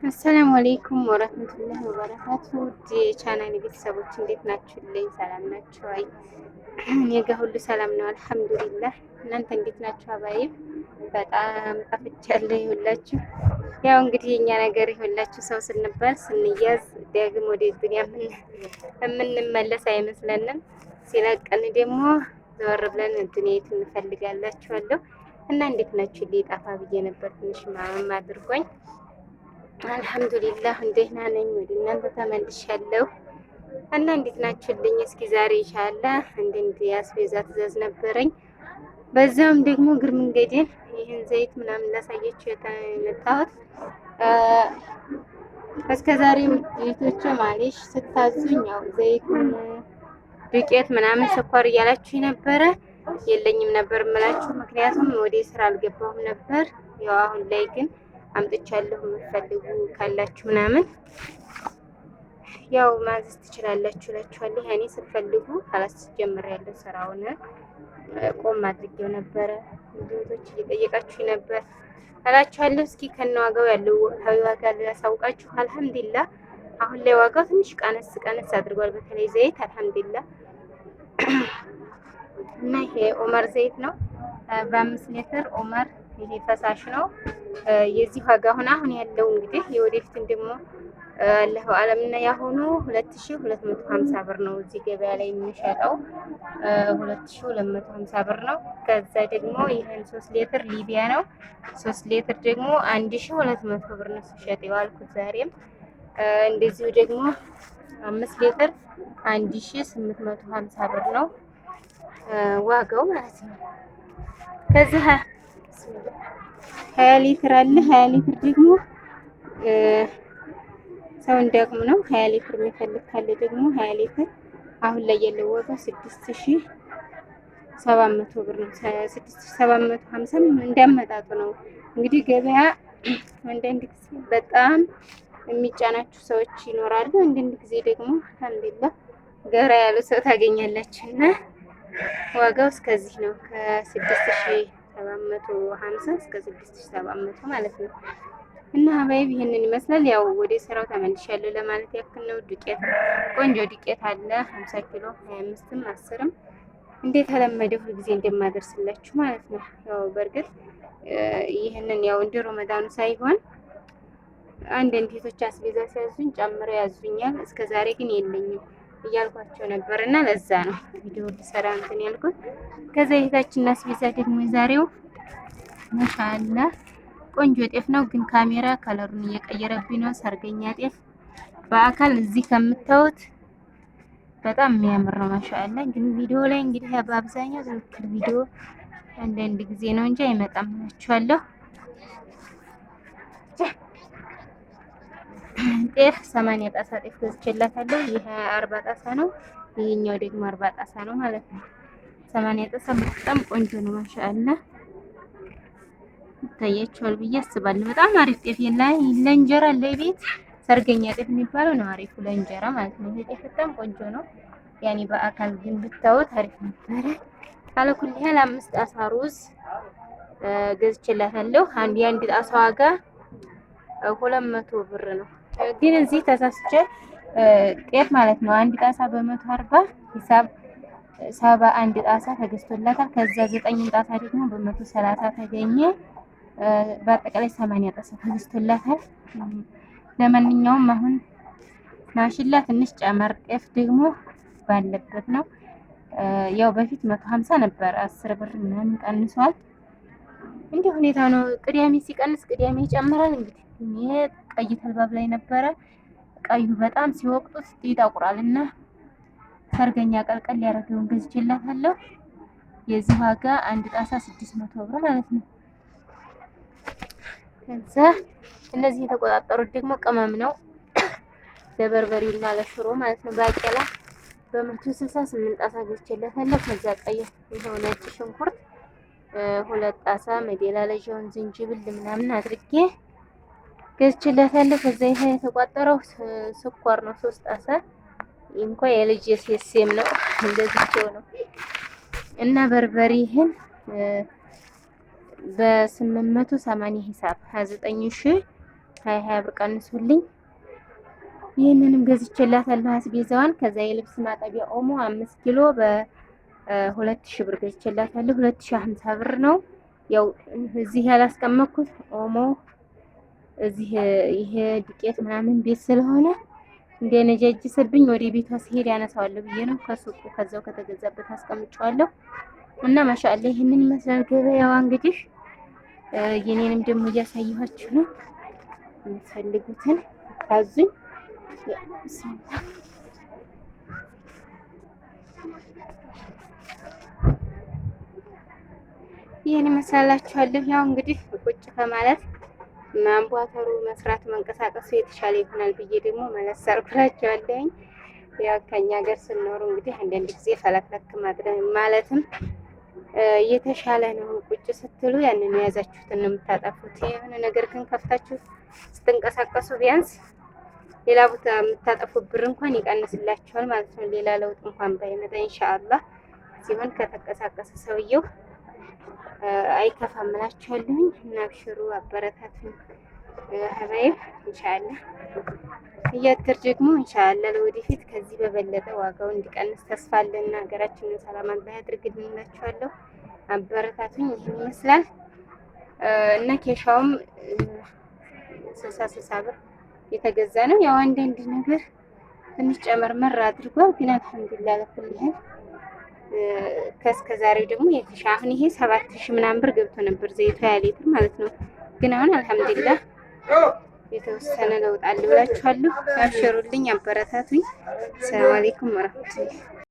አሰላሙ አሌይኩም ወረህመቱላሂ ወበረካቱ። የቻናል ቤተሰቦች እንዴት ናችሁልኝ? ሰላም ናችሁ? አይ እኔ ጋ ሁሉ ሰላም ነው አልሐምዱሊላህ። እናንተ እንዴት ናችሁ? አባይብ በጣም ጠፍቻለሁ። ይሁላችሁ ያው እንግዲህ የኛ ነገር ይሁላችሁ፣ ሰው ስንባል ስንያዝ ዳግም ወደ ዱንያ የምንመለስ አይመስለንም። ሲለቀን ደግሞ ዘወር ብለን ዱንያት እንፈልጋላችኋለሁ። እና እንዴት ናችሁ? ሊጣፋ ብዬ ነበር ትንሽ ማመም አድርጎኝ አልሐምዱሊላህ ደህና ነኝ። ወደ እናንተ ተመልሻለሁ እና እንዴት ናችሁልኝ? እስኪ ዛሬ ኢንሻአላህ እንደ አስቤዛ ትእዛዝ ነበረኝ። በዛም ደግሞ እግር መንገዴን ይህን ዘይት ምናምን ላሳያችሁ የመጣሁት። እስከ ዛሬ ቤቶች ማለሽ ስታዙኝ ያው ዘይቱን ዱቄት ምናምን ስኳር እያላችሁ ነበረ። የለኝም ነበር የምላችሁ፣ ምክንያቱም ወደ ስራ አልገባሁም ነበር። ያው አሁን ላይ ግን አምጥቻለሁ። የምትፈልጉ ካላችሁ ምናምን ያው ማዘዝ ትችላላችሁ እላችኋለሁ። ያኔ ስትፈልጉ ጀምሬያለሁ። ስራውን ቆም አድርጌው ነበረ። ብዙዎች እየጠየቃችሁ ነበር እላችኋለሁ። እስኪ ከነዋጋው ያለው ወቅታዊ ዋጋ ላሳውቃችሁ። አልሐምዱሊላህ አሁን ላይ ዋጋው ትንሽ ቀነስ አድርጓል። በተለይ ዘይት አልሐምዱሊላህ። እና ይሄ ኦመር ዘይት ነው በ5 ሊትር ኦመር። ይሄ ፈሳሽ ነው። የዚህ ዋጋ አሁን ያለው እንግዲህ የወደፊትን ደግሞ አላሁ አለም እና ያሁኑ 2250 ብር ነው። እዚህ ገበያ ላይ የሚሸጠው 2250 ብር ነው። ከዛ ደግሞ ይሄን 3 ሊትር ሊቢያ ነው። 3 ሊትር ደግሞ 1200 ብር ነው ሲሸጥ የዋልኩት ዛሬም። እንደዚሁ ደግሞ 5 ሊትር 1850 ብር ነው ዋጋው ማለት ነው። ከዚህ 20 ሊትር አለ። 20 ሊትር ደግሞ ሰው እንዲያውቁም ነው። 20 ሊትር የሚፈልግ ካለ ደግሞ 20 ሊትር አሁን ላይ ያለው ዋጋ 6700 ብር ነው። 6750 እንዲያመጣጡ ነው እንግዲህ ገበያ። አንዳንድ ጊዜ በጣም የሚጫናችሁ ሰዎች ይኖራሉ። አንዳንድ ጊዜ ደግሞ አልሐምዱሊላህ ገራ ያሉ ሰው ታገኛላችሁ። እና ዋጋው እስከዚህ ነው ከ6750 እስከ 6700 ማለት ነው። እና ሀባይብ ይሄንን ይመስላል። ያው ወደ ስራው ተመልሻለሁ ለማለት ያክል ነው። ዱቄት ቆንጆ ዱቄት አለ 50 ኪሎ 25ም 10ም እንደተለመደው ሁልጊዜ እንደማደርስላችሁ ማለት ነው። ያው በእርግጥ ይሄንን ያው እንደ ረመዳኑ ሳይሆን አንዳንድ ሴቶች አስቤዛ ሲያዙኝ ጨምረው ያዙኛል። እስከዛሬ ግን የለኝም እያልኳቸው ነበር እና ለዛ ነው ቪዲዮ ልሰራ እንትን ያልኩት። ከዛ የታችን አስቤዛ ደግሞ የዛሬው ማሻአላ ቆንጆ ጤፍ ነው፣ ግን ካሜራ ከለሩን እየቀየረብኝ ነው። ሰርገኛ ጤፍ በአካል እዚህ ከምታዩት በጣም የሚያምር ነው ማሻአላ። ግን ቪዲዮ ላይ እንግዲህ በአብዛኛው ትክክል ቪዲዮ አንዳንድ ጊዜ ነው እንጂ አይመጣም እላችኋለሁ። ጤፍ 80 ጣሳ ጤፍ ገዝቼላታለሁ። ይሄ 40 ጣሳ ነው፣ ይሄኛው ደግሞ 40 ጣሳ ነው ማለት ነው። 80 ጣሳ በጣም ቆንጆ ነው ማሻአላ። ይታያችኋል ብዬ አስባለሁ። በጣም አሪፍ ጤፍ ለእንጀራ ለቤት ሰርገኛ ጤፍ የሚባለው ነው አሪፉ ለእንጀራ ማለት ነው። ይሄ ጤፍ በጣም ቆንጆ ነው። ያኔ በአካል ግን ብታዩት አሪፍ ነበረ። አለኩል ያህል 5 ጣሳ ሩዝ ገዝቼላታለሁ። የአንድ ጣሳ ዋጋ 200 ብር ነው። ግን እዚህ ተሳስቼ ጤፍ ማለት ነው አንድ ጣሳ በ140 ሂሳብ 71 ጣሳ ተገዝቶላታል። ከዛ 9 ጣሳ ደግሞ በ130 ተገኘ። በአጠቃላይ 80 ጣሳ ተገዝቶላታል። ለማንኛውም አሁን ማሽላ ትንሽ ጨመር፣ ጤፍ ደግሞ ባለበት ነው። ያው በፊት 150 ነበር፣ 10 ብር ምናምን ቀንሷል። እንደ ሁኔታ ነው። ቅዳሜ ሲቀንስ ቅዳሜ ይጨምራል። እንግዲህ እኔ ቀይ ተልባብ ላይ ነበረ። ቀዩ በጣም ሲወቅጡት ይጠቁራል እና ሰርገኛ ቀልቀል ያደረገውን ገዝቼላታለሁ። የዚህ ዋጋ አንድ ጣሳ 600 ብር ማለት ነው። ከዛ እነዚህ የተቆጣጠሩት ደግሞ ቅመም ነው፣ ለበርበሬና ለሽሮ ማለት ነው። ባቄላ በ168 ጣሳ ገዝቼላታለሁ። ከዛ ቀይ ይሄው ነጭ ሽንኩርት 2 ጣሳ፣ መደላለጃውን ዝንጅብል ምናምን አድርጌ ገዝቼላታለሁ። ከዛ ይሄ የተቋጠረው ስኳር ነው 3 ጣሳ እንኳ የልጅ የሴም ነው እንደዚህ ነው። እና በርበሬ ይሄን በ880 ሂሳብ 29000 20 ብር ቀንሱልኝ። ይህንንም ገዝቼላታለሁ አስቤዛዋን። ከዛ የልብስ ማጠቢያ ኦሞ 5 ኪሎ በ2000 ብር ገዝቼላታለሁ። 2050 ብር ነው። ያው እዚህ ያላስቀመጥኩት ኦሞ እዚህ ይሄ ዱቄት ምናምን ቤት ስለሆነ እንደነጃጅስብኝ ወደ ቤቷ ሲሄድ ያነሳዋለሁ ብዬ ነው ከሱቁ ከዛው ከተገዛበት አስቀምጫዋለሁ። እና ማሻአላ ይሄንን ይመስላል ገበያዋ። እንግዲህ የኔንም ደግሞ እያሳየኋችሁ ነው። የምትፈልጉትን ታዙኝ። ይሄን ይመስላላችኋለሁ። ያው እንግዲህ ቁጭ ከማለት ማንቧተሩ መስራት መንቀሳቀሱ የተሻለ ይሆናል ብዬ ደግሞ መለስ አርኩላችኋለሁኝ። ያው ከኛ ሀገር ስንኖር እንግዲህ አንዳንድ ጊዜ ፈለክለክ ማድረግ ማለትም የተሻለ ነው። ቁጭ ስትሉ ያንን የያዛችሁትን ነው የምታጠፉት። የሆነ ነገር ግን ከፍታችሁ ስትንቀሳቀሱ ቢያንስ ሌላ ቦታ የምታጠፉት ብር እንኳን ይቀንስላችኋል ማለት ነው። ሌላ ለውጥ እንኳን ባይመጣ ኢንሻአላህ ሲሆን ከተንቀሳቀሰ ሰውየው አይከፋም እላችኋለሁኝ። እና አብሽሩ አበረታቱኝ ሀባይብ ኢንሻአላህ። እያደር ደግሞ ኢንሻአላህ ለወደፊት ከዚህ በበለጠ ዋጋው እንዲቀንስ ተስፋ አለና ሀገራችንን ሰላም አላህ ያድርግልን እላችኋለሁ። አበረታቱኝ። ይሄን ይመስላል እና ኬሻውም 60 ብር የተገዛ ነው። ያው አንዳንድ ነገር ትንሽ ጨመርመር አድርጓል፣ ግን አልሐምዱሊላህ ለኩልህ ከእስከ ዛሬው ደግሞ የተሻለ አሁን ይሄ 7000 ምናምን ብር ገብቶ ነበር ዘይቱ 20 ሊትር ማለት ነው። ግን አሁን አልሐምዱሊላህ የተወሰነ ለውጥ አለ ብላችኋለሁ። አብሽሩልኝ፣ አበረታቱኝ። ሰላም አለይኩም ወራህመቱላህ